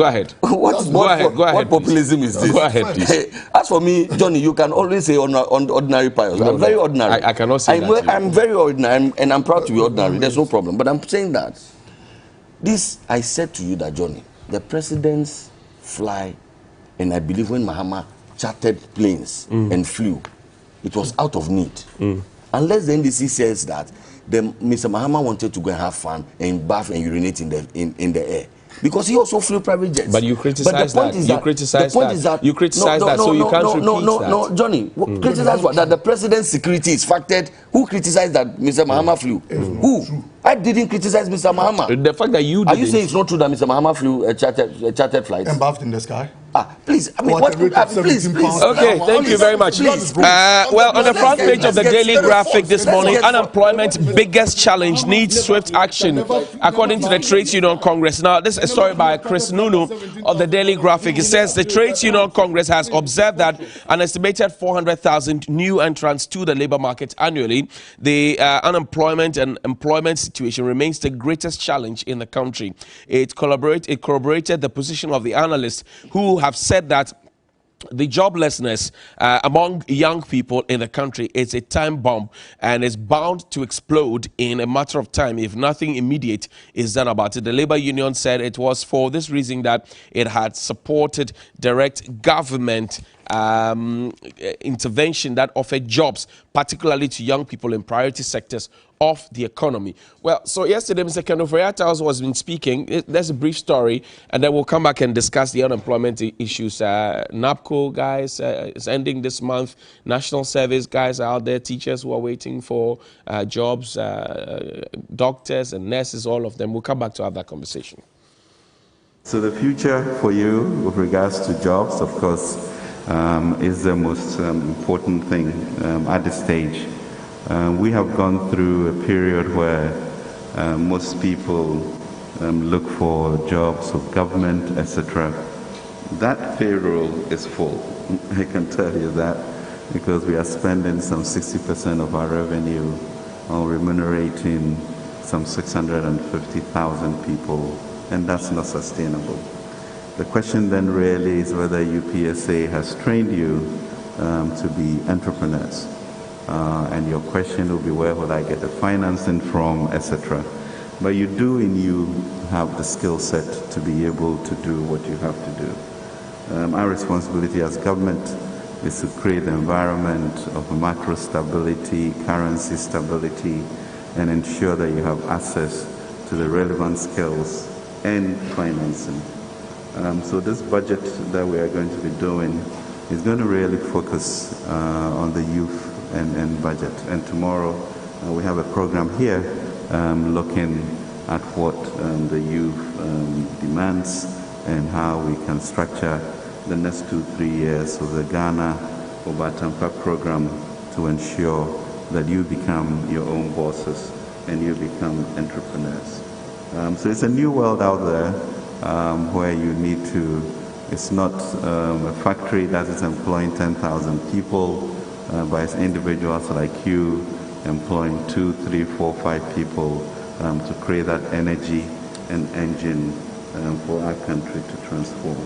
What populism is this? Go ahead, please. As for me, Johnny, you can always say ordinary Pius. I'm very ordinary. I cannot say that. I'm very ordinary, and I'm proud to be ordinary. There's no problem. But I'm saying that I said to you that, Johnny, the presidents fly, and I believe when Mahama chartered planes and flew, it was out of need. Unless the NDC says that Mr. Mahama wanted to go and have fun and bath and urinate in the air. Because he also flew private jets. But you criticize that. You criticize that, so you can't repeat that. No, Johnny. Criticize what? That the president's security is factored. Who criticized that Mr. Mahama flew? Who? I didn't criticize Mr. Mahama. The fact that you didn't. Are you saying it's not true that Mr. Mahama flew a chartered flight? And bathed in the sky? Please. I mean, please. Okay, thank you very much. Well, on the front page of the Daily Graphic this morning, unemployment's biggest challenge needs swift action, according to the Trades Union Congress. Now, this is a story by Chris Nunu of the Daily Graphic. It says the Trades Union Congress has observed that an estimated 400,000 new entrants to the labor market annually. The unemployment and employment situation remains the greatest challenge in the country. It corroborated the position of the analysts who have said that the joblessness among young people in the country is a time bomb and is bound to explode in a matter of time if nothing immediate is done about it. The labor union said it was for this reason that it had supported direct government intervention that offered jobs, particularly to young people in priority sectors of the economy. Well, so yesterday, Mr. Kenneth Ofori-Atta was been speaking. There's a brief story, and then we'll come back and discuss the unemployment issues. NAPCO guys is ending this month. National service guys are out there, teachers who are waiting for jobs, doctors and nurses, all of them. We'll come back to have that conversation. So the future for you with regards to jobs, of course, is the most important thing at this stage. We have gone through a period where most people look for jobs with government, etc. That payroll is full. I can tell you that because we are spending some 60% of our revenue on remunerating some 650,000 people, and that's not sustainable. The question then really is whether UPSA has trained you to be entrepreneurs. And your question will be, where will I get the financing from, etc. But you do and you have the skill set to be able to do what you have to do. Our responsibility as government is to create the environment of macro stability, currency stability, and ensure that you have access to the relevant skills and financing. So this budget that we are going to be doing is going to really focus on the youth and budget. And tomorrow we have a program here looking at what the youth demands and how we can structure the next 2-3 years of the Ghana Obatampa program to ensure that you become your own bosses and you become entrepreneurs. So it's a new world out there where you need to, it's not a factory that is employing 10,000 people, but it's individuals like you employing 2, 3, 4, 5 people to create that energy and engine for our country to transform.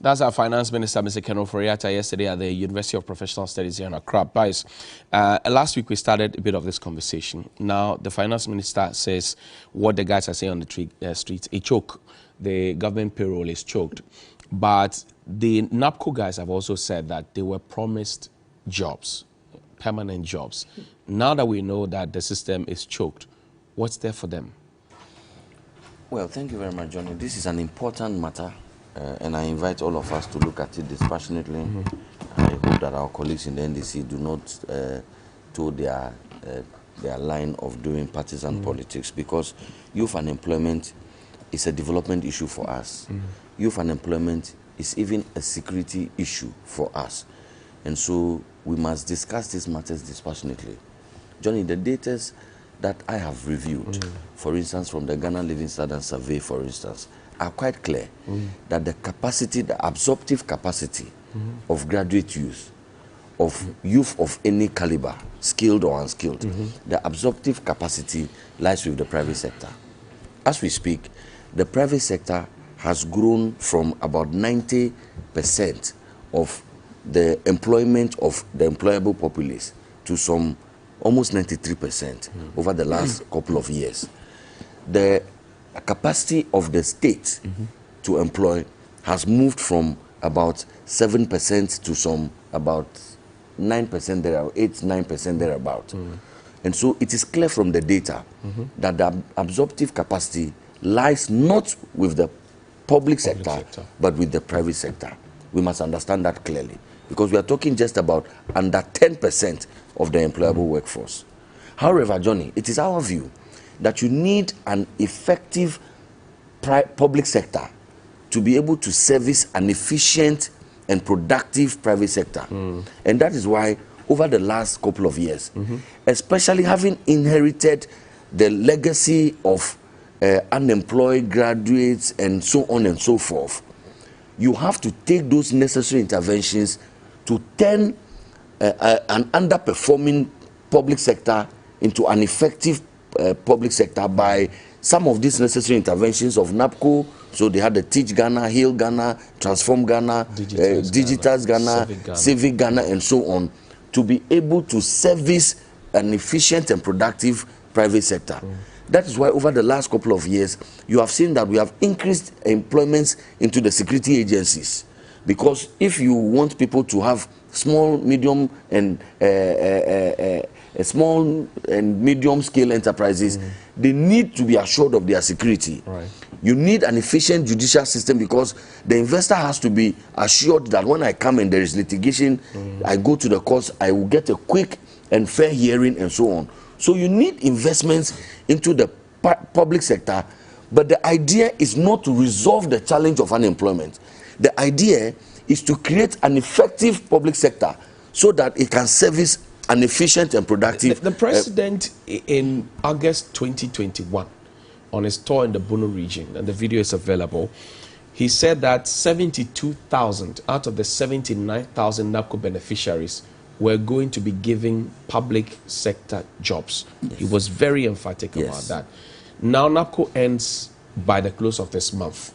That's our Finance Minister, Mr. Ken Ofori-Atta, yesterday at the University of Professional Studies here in Accra. Guys, last week we started a bit of this conversation. Now, the Finance Minister says what the guys are saying on the streets, a choke. The government payroll is choked. But the NAPCO guys have also said that they were promised jobs, permanent jobs. Now that we know that the system is choked, what's there for them? Well, thank you very much, Johnny. This is an important matter. And I invite all of us to look at it dispassionately. I hope that our colleagues in the NDC do not toe their line of doing partisan politics, because youth unemployment is a development issue for us. Youth unemployment is even a security issue for us. And so we must discuss these matters dispassionately. Johnny, the data that I have reviewed, for instance, from the Ghana Living Standards Survey, for instance, are quite clear that the capacity, the absorptive capacity of graduate youth, of youth of any caliber, skilled or unskilled, the absorptive capacity lies with the private sector. As we speak, the private sector has grown from about 90% of the employment of the employable populace to some almost 93% over the last couple of years. The capacity of the state to employ has moved from about 7% to some about 9% there, 8-9% thereabout. And so it is clear from the data that the absorptive capacity lies not with the public sector, but with the private sector. We must understand that clearly, because we are talking just about under 10% of the employable workforce. However, Johnny, it is our view that you need an effective public sector to be able to service an efficient and productive private sector. And that is why over the last couple of years, especially having inherited the legacy of unemployed graduates and so on and so forth, you have to take those necessary interventions to turn an underperforming public sector into an effective public sector by some of these necessary interventions of NAPCO. So they had the Teach Ghana, Heal Ghana, Transform Ghana, Digitize Ghana, Civic Ghana, and so on, to be able to service an efficient and productive private sector. That is why over the last couple of years, you have seen that we have increased employments into the security agencies. Because if you want people to have small, medium, and small and medium scale enterprises, they need to be assured of their security. You need an efficient judicial system, because the investor has to be assured that when I come and there is litigation, I go to the courts, I will get a quick and fair hearing and so on. So you need investments into the public sector, but the idea is not to resolve the challenge of unemployment. The idea is to create an effective public sector so that it can service an efficient and productive. The president in August 2021, on his tour in the Bono region, and the video is available, he said that 72,000 out of the 79,000 NAPCO beneficiaries were going to be giving public sector jobs. He was very emphatic about that. Now NAPCO ends by the close of this month.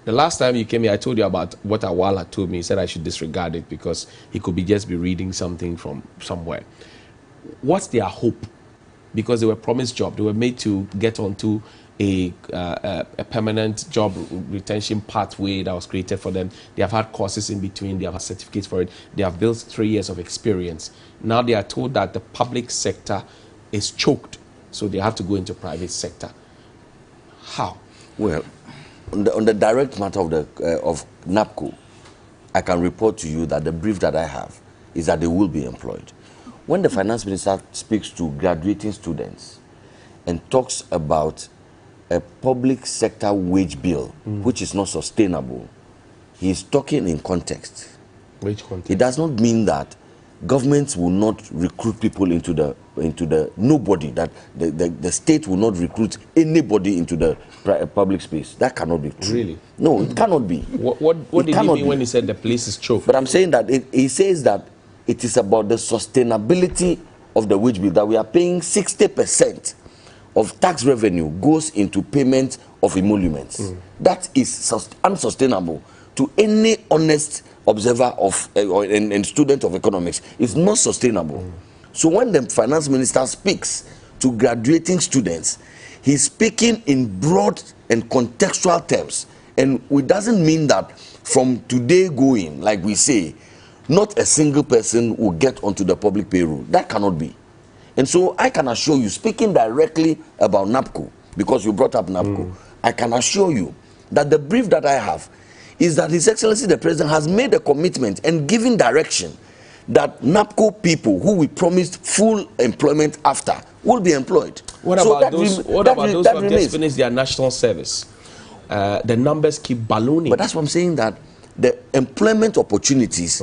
The last time you came here, I told you about what Awala told me. He said I should disregard it because he could just be reading something from somewhere. What's their hope? Because they were promised jobs. They were made to get onto a permanent job retention pathway that was created for them. They have had courses in between. They have had certificates for it. They have built 3 years of experience. Now they are told that the public sector is choked, so they have to go into private sector. How? Well, on the direct matter of NAPCO, I can report to you that the brief that I have is that they will be employed. When the finance minister speaks to graduating students and talks about a public sector wage bill, which is not sustainable, he is talking in context. Which context? It does not mean that governments will not recruit people into the nobody, that the state will not recruit anybody into the public space. That cannot be true. Really? No, it cannot be. What did he mean when he said the place is choked? But I'm saying that he says that it is about the sustainability of the wage bill, that we are paying 60% of tax revenue goes into payment of emoluments. That is unsustainable to any honest observer of and student of economics. It's not sustainable. So when the finance minister speaks to graduating students, he's speaking in broad and contextual terms, and it doesn't mean that from today going, like we say, not a single person will get onto the public payroll. That cannot be. And so I can assure you, speaking directly about NAPCO, because you brought up NAPCO, I can assure you that the brief that I have is that His Excellency the President has made a commitment and given direction that NAPCO people who we promised full employment after will be employed. What about those who have just finished their national service? The numbers keep ballooning. But that's what I'm saying, that the employment opportunities,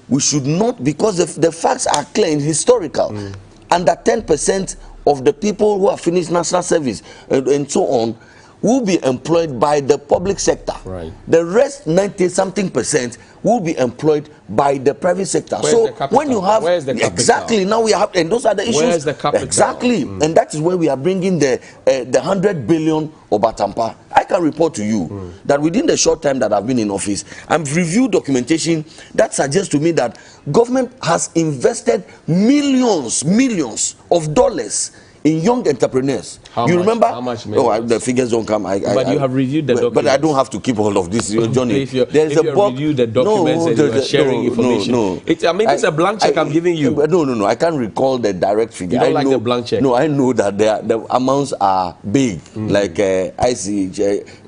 we should not, because the facts are clear and historical. Under 10% of the people who have finished national service and so on will be employed by the public sector. Right. The rest, 90-something%, will be employed by the private sector. So when you have exactly, now we have, and those are the issues. Where is the capital? Exactly, and that is where we are bringing the 100 billion Obatampa. I can report to you that within the short time that I've been in office, I've reviewed documentation that suggests to me that government has invested millions of dollars in young entrepreneurs. You remember? How much? The figures don't come. But you have reviewed the documents. But I don't have to keep all of this, Johnny. If you reviewed the documents and you are sharing information. It's a blank check I'm giving you. No. I can't recall the direct figure. You don't like the blank check? No, I know that the amounts are big. Like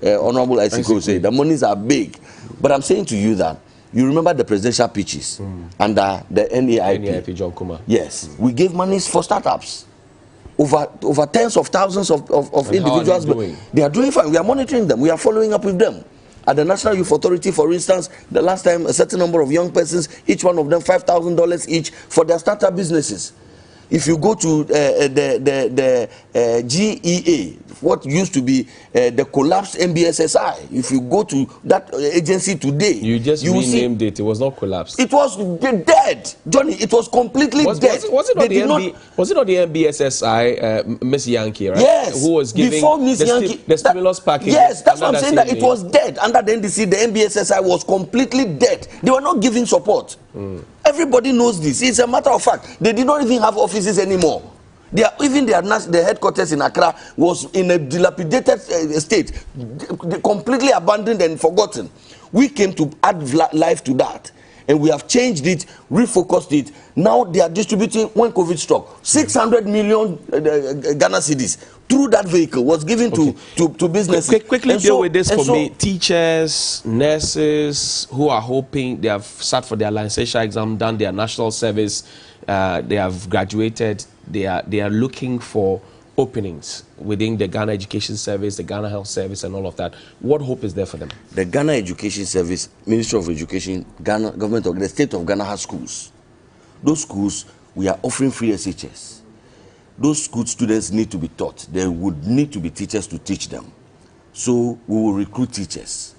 Honorable ICO said, the monies are big. But I'm saying to you that you remember the presidential pitches under the NAIP. John Kuma. Yes. We gave monies for startups. Over tens of thousands of individuals. They are doing fine. We are monitoring them. We are following up with them. At the National Youth Authority, for instance, the last time a certain number of young persons, each one of them $5,000 each for their startup businesses. If you go to the GEA, what used to be the collapsed MBSSI, if you go to that agency today, you renamed it. It was not collapsed. It was dead, Johnny. It was completely dead. Was it not the MBSSI, Miss Yankee, right? Yes. Who was giving before Miss Yankee the stimulus package? Yes, that's what I'm saying. That it was dead under the NDC. The MBSSI was completely dead. They were not giving support. Everybody knows this. It's a matter of fact. They did not even have offices anymore. Even their headquarters in Accra was in a dilapidated state, completely abandoned and forgotten. We came to add life to that, and we have changed it, refocused it. Now they are distributing, when COVID struck, 600 million Ghana cedis through that vehicle was given to businesses. Quickly deal with this for me. Teachers, nurses who are hoping, they have sat for their licensure exam, done their national service, they have graduated, they are looking for openings within the Ghana Education Service, the Ghana Health Service, and all of that. What hope is there for them? The Ghana Education Service, Ministry of Education, Ghana government of the state of Ghana has schools. Those schools, we are offering free SHS. Those school students need to be taught. There would need to be teachers to teach them. So we will recruit teachers.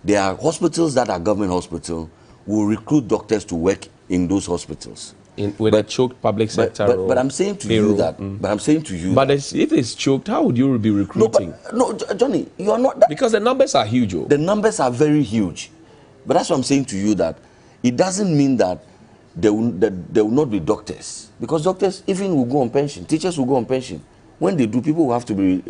There are hospitals that are government hospitals. We will recruit doctors to work in those hospitals. With a choked public sector. But I'm saying to you that. But I'm saying to you. But if it's choked, how would you be recruiting? No, Johnny, you are not. Because the numbers are huge. The numbers are very huge. But that's what I'm saying to you, that it doesn't mean that there will not be doctors. Because doctors even will go on pension. Teachers will go on pension. When they do, people will have to be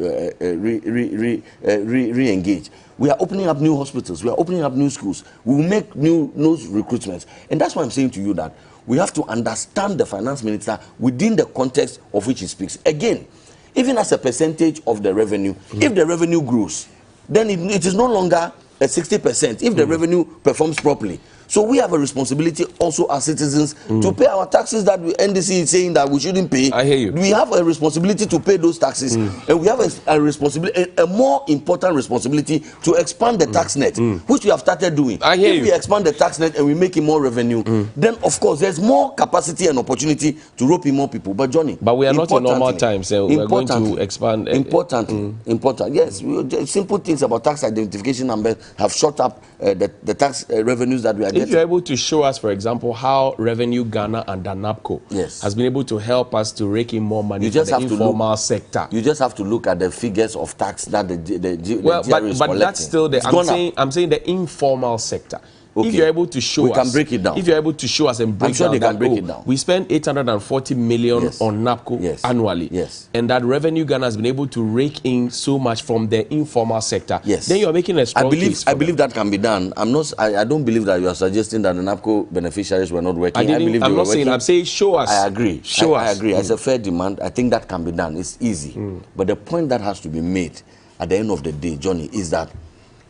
re-engaged. We are opening up new hospitals. We are opening up new schools. We will make new recruitments. And that's why I'm saying to you that we have to understand the finance minister within the context of which he speaks. Again, even as a percentage of the revenue, if the revenue grows, then it is no longer a 60% if the revenue performs properly. So we have a responsibility also as citizens to pay our taxes that NDC is saying that we shouldn't pay. I hear you. We have a responsibility to pay those taxes, and we have a responsibility, a more important responsibility to expand the tax net, which we have started doing. I hear if you. we expand the tax net and we make it more revenue, then of course there's more capacity and opportunity to rope in more people. But Johnny, But we are not in normal times. So we are going to importantly, expand. Important. Yes, simple things about tax identification numbers have shot up the tax revenues that we are If you're able to show us, for example, how Revenue Ghana and NAPCO has been able to help us to rake in more money for the informal sector. You just have to look at the figures of tax that the GRA is but collecting. that's still the, I'm saying the informal sector. Okay. If you're able to show we us, can break it down. If you're able to show us and break I'm sure down they can that, break it down. We spend 840 million on NAPCO annually. Yes. And that Revenue Ghana has been able to rake in so much from the informal sector. Yes. Then you're making a strong case for I believe that can be done. I don't believe that you are suggesting that the NAPCO beneficiaries were not working. I believe they were working. I'm saying show us. I agree. Show us. I agree. It's a fair demand. I think that can be done. It's easy. But the point that has to be made at the end of the day, Johnny, is that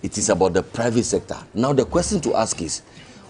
it is about the private sector. Now the question to ask is,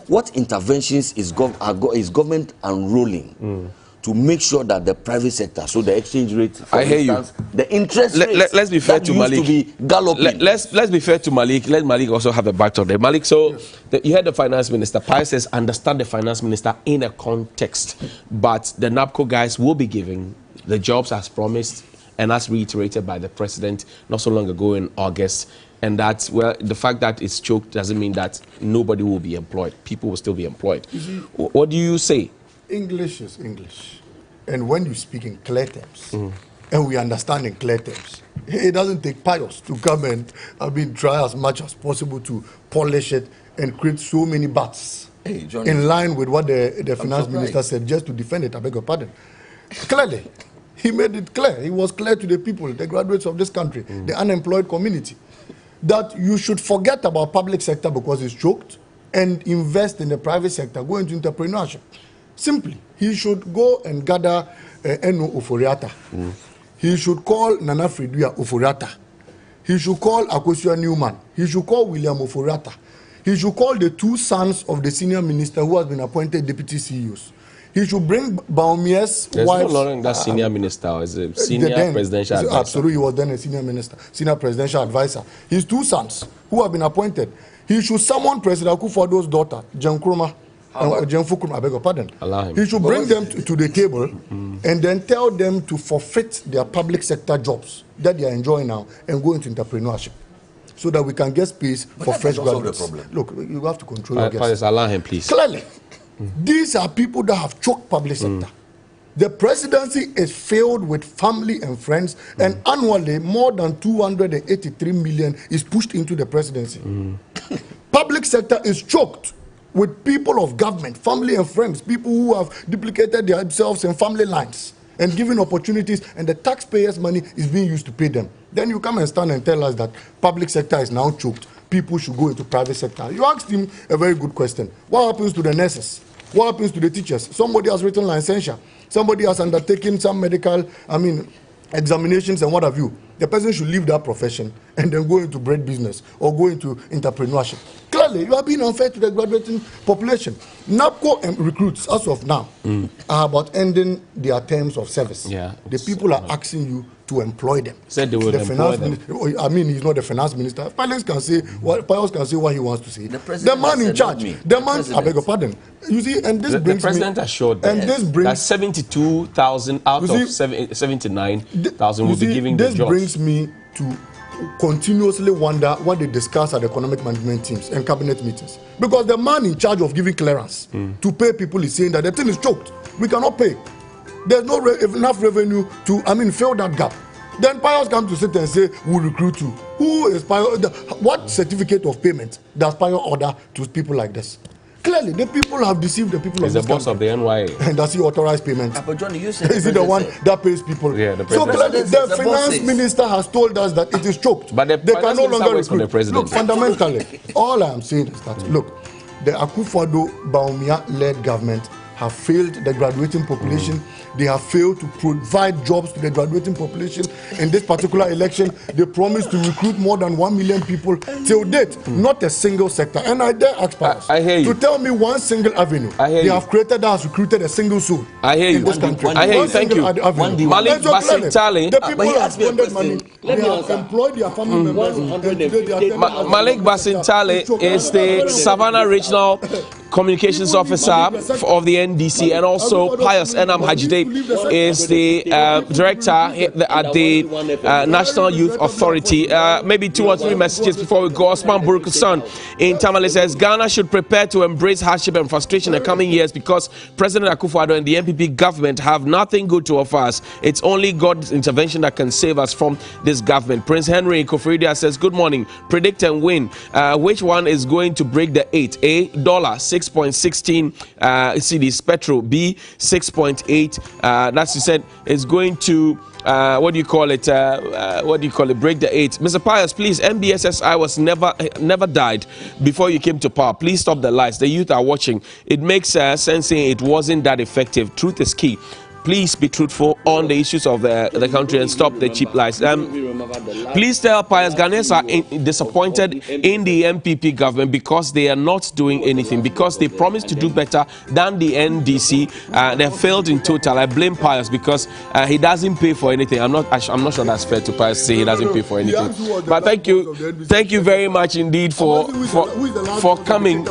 what interventions is government unrolling to make sure that the private sector, so the exchange rate, for instance, the interest rate, let's be fair to Malik. To be galloping. Let's be fair to Malik. Let Malik also have a back on there. Malik, so you heard the finance minister. Pius says understand the finance minister in a context, but the NAPCO guys will be giving the jobs as promised and as reiterated by the president not so long ago in August. And that's where the fact that it's choked doesn't mean that nobody will be employed. People will still be employed. What do you say? English is English. And when you speak in clear terms, and we understand in clear terms, it doesn't take Pius to come and try as much as possible to polish it and create so many buts in line with what the finance minister said, just to defend it. I beg your pardon. Clearly, he made it clear. He was clear to the people, the graduates of this country, the unemployed community, that you should forget about public sector because it's choked and invest in the private sector, go into entrepreneurship. Simply, he should go and gather Eno Oforiata. He should call Nana Fredua Oforiata. He should call Akosua Newman. He should call William Oforiata. He should call the two sons of the senior minister who has been appointed deputy CEOs. He should bring Baumier's wife. No longer that senior minister, or is a senior presidential advisor. Absolutely, he was then a senior minister, senior presidential advisor. His two sons, who have been appointed, he should summon President Akufo-Addo's daughter, Jen Nkrumah, Jen Fukrumah, I beg your pardon. He should bring them to the table and then tell them to forfeit their public sector jobs that they are enjoying now and go into entrepreneurship, so that we can get space for fresh graduates. Look, you have to control your guests. Allow him, please. Clearly, these are people that have choked public sector. The presidency is filled with family and friends, and annually more than 283 million is pushed into the presidency. Public sector is choked with people of government, family and friends, people who have duplicated themselves in family lines and given opportunities, and the taxpayers' money is being used to pay them. Then you come and stand and tell us that public sector is now choked. People should go into private sector. You asked him a very good question. What happens to the nurses? What happens to the teachers? Somebody has written licensure. Somebody has undertaken some medical, examinations and what have you. The person should leave that profession and then go into bread business or go into entrepreneurship. Clearly, you are being unfair to the graduating population. NAPCO and recruits, as of now, are about ending their terms of service. The people are asking you to employ them. Said they will employ them. He's not the finance minister. Pius can say what he wants to say. The man in charge. The man, I beg your pardon. You see, and this brings the president assured them that 72,000 out of 79,000 will be giving the jobs. This brings me to continuously wonder what they discuss at the economic management teams and cabinet meetings, because the man in charge of giving clearance to pay people is saying that the thing is choked. We cannot pay. There's no enough revenue to fill that gap. Then Pius comes to sit and say we'll recruit you. Who is Pius? What certificate of payment does Pius order to people like this? Clearly, the people have deceived the people. He's the boss of the NYA. And does he authorize payments? But Johnny, you said is he the one that pays people? Yeah, the so president. clearly, the finance minister has told us that it is choked. But the they can no longer recruit. The president. Look, fundamentally, all I am saying is that look, the Akufo-Addo-Bawumia-led government have failed the graduating population. They have failed to provide jobs to the graduating population. In this particular election, they promised to recruit more than 1 million people. Till date, not a single sector. And I dare ask I hear you. to tell me one single avenue they have created that has recruited a single soul in this country. I hear you. Thank you. Malik Bassing Tale. The people have squandered money. They have employed their family members. Malik Bassing Tale is the Savannah Regional Communications Officer of the NDC, and also Pius Enam Hajide is the director at the National Youth Authority. Maybe 2 or 3 messages before we go. Osman Burukusan in Tamale says Ghana should prepare to embrace hardship and frustration in the coming years because President Akufo-Addo and the NPP government have nothing good to offer us. It's only God's intervention that can save us from this government. Prince Henry Kofridia says, good morning, predict and win. Which one is going to break the 8? A, dollar 6.16 cedis, petrol. B, 6.8. That's, you said, is going to what do you call it? Break the 8. Mr. Pius, please, MBSSI was never died before you came to power. Please stop the lies. The youth are watching. It makes sense saying it wasn't that effective. Truth is key. Please be truthful on the issues of the country and stop the cheap lies. Please tell Pius Ghanaians are disappointed in the MPP government because they are not doing anything, because they promised to do better than the NDC. They failed in total. I blame Pius because he doesn't pay for anything. I'm not sure that's fair to Pius to say he doesn't pay for anything. But thank you very much indeed for coming.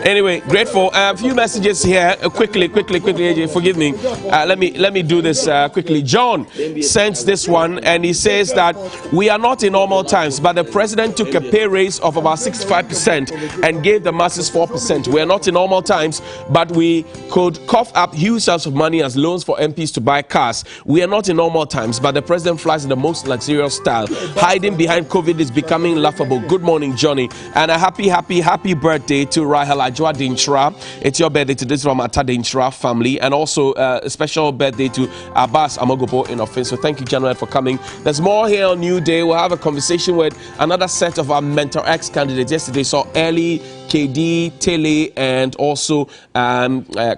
Anyway, grateful. A few messages here. Quickly, AJ, forgive me. Let me do this quickly. John sent this one, and he says that we are not in normal times, but the president took a pay raise of about 65% and gave the masses 4%. We are not in normal times, but we could cough up huge sums of money as loans for MPs to buy cars. We are not in normal times, but the president flies in the most luxurious style. Hiding behind COVID is becoming laughable. Good morning, Johnny, and a happy birthday to Rahel Ajwa Dinchra. It's your birthday today from Ata Dinchra family, and also a special birthday to Abbas Amogopo in office. So thank you, General, for coming. There's more here on New Day. We'll have a conversation with another set of our Mentor X candidates. Yesterday saw Ellie, KD, Tele, and also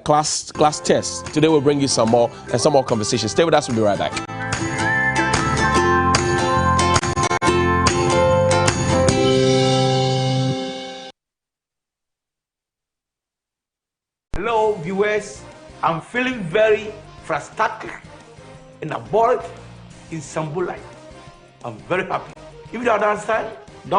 class tests. Today we'll bring you some more conversations. Stay with us. We'll be right back. Hello viewers, I'm feeling very frustrated and bored in Sambulai. I'm very happy. If you don't understand,